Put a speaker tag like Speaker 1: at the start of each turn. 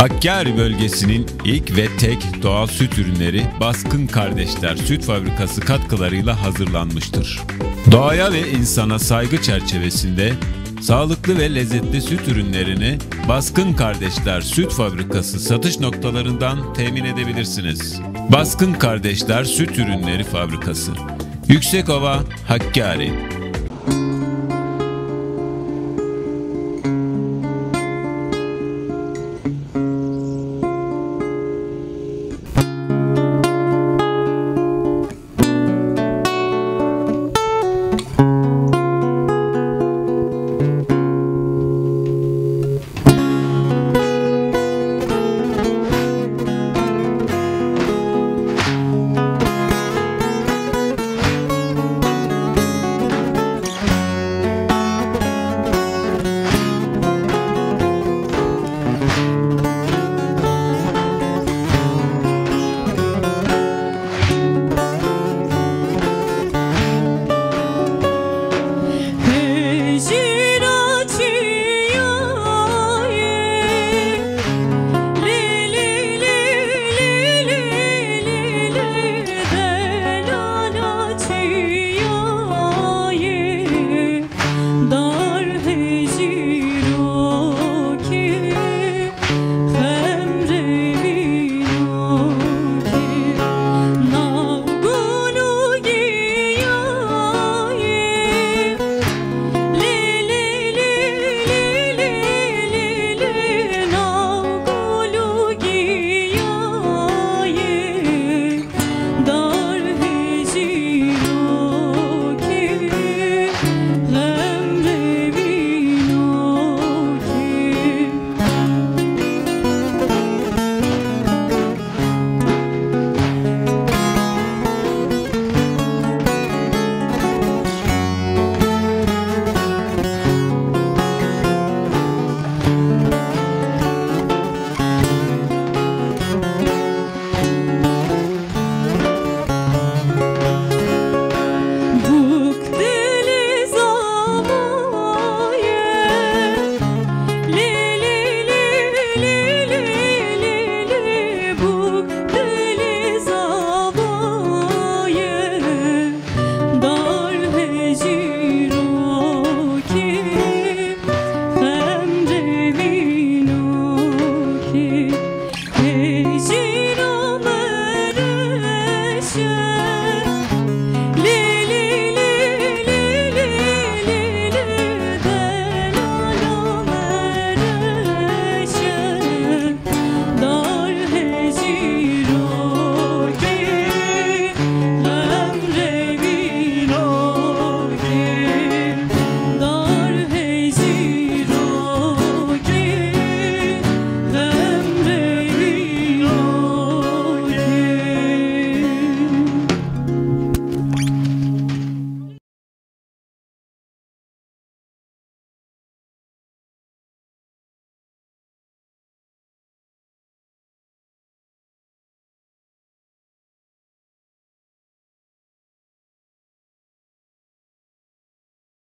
Speaker 1: Hakkari bölgesinin ilk ve tek doğal süt ürünleri Baskın Kardeşler Süt Fabrikası katkılarıyla hazırlanmıştır. Doğaya ve insana saygı çerçevesinde sağlıklı ve lezzetli süt ürünlerini Baskın Kardeşler Süt Fabrikası satış noktalarından temin edebilirsiniz. Baskın Kardeşler Süt Ürünleri Fabrikası, Yüksekova, Hakkari.